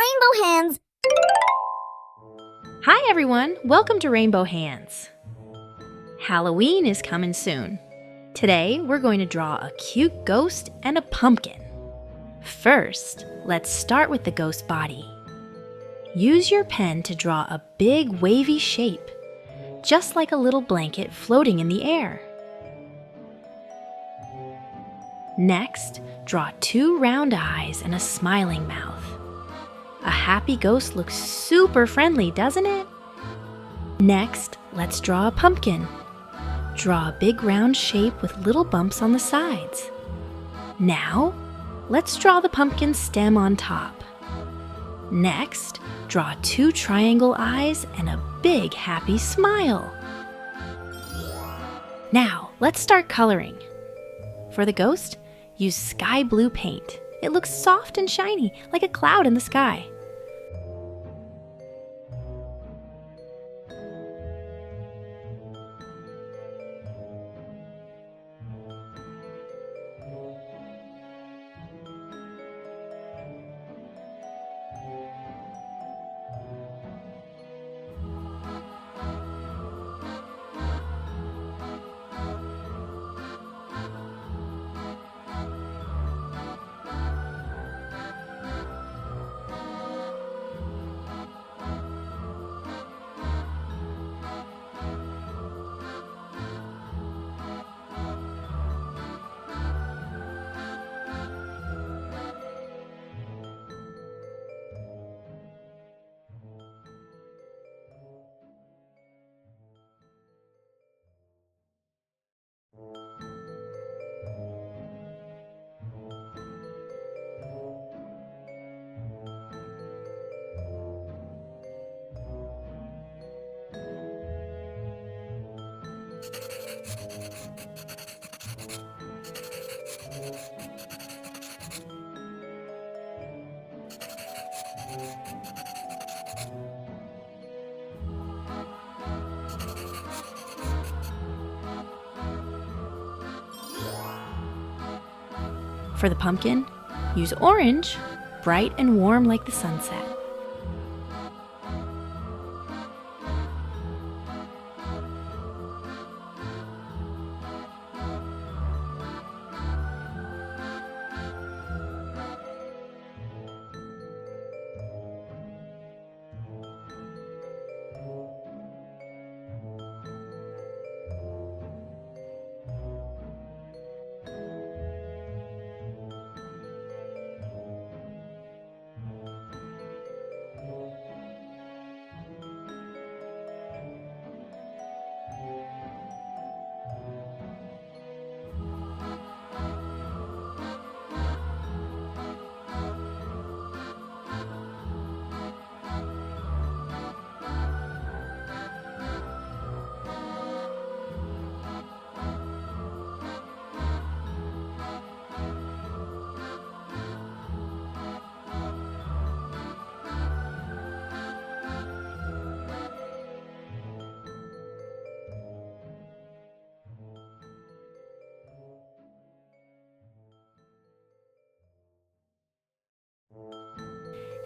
Rainbow Hands! Hi everyone, welcome to Rainbow Hands. Halloween is coming soon. Today we're going to draw a cute ghost and a pumpkin. First, let's start with the ghost body. Use your pen to draw a big wavy shape, just like a little blanket floating in the air. Next, draw 2 round eyes and a smiling mouth. A happy ghost looks super friendly, doesn't it? Next, let's draw a pumpkin. Draw a big round shape with little bumps on the sides. Now, let's draw the pumpkin stem on top. Next, draw 2 triangle eyes and a big happy smile. Now, let's start coloring. For the ghost, use sky blue paint. It looks soft and shiny, like a cloud in the sky. For the pumpkin, use orange, bright and warm like the sunset.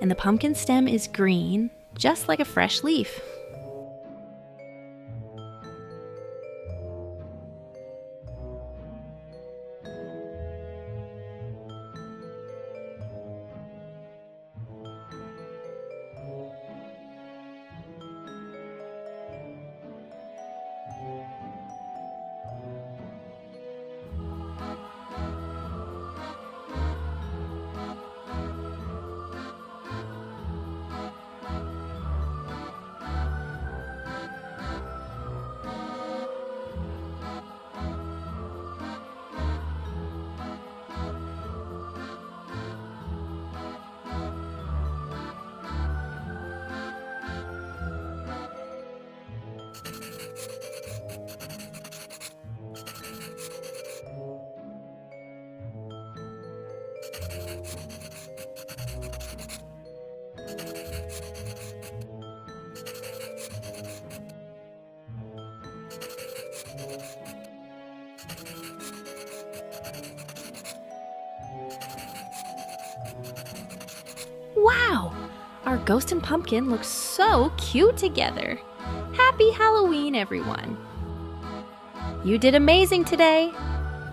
And the pumpkin stem is green, just like a fresh leaf. Wow! Our ghost and pumpkin look so cute together. Happy Halloween, everyone! You did amazing today!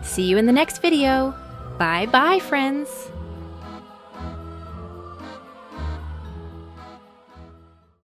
See you in the next video. Bye-bye, friends!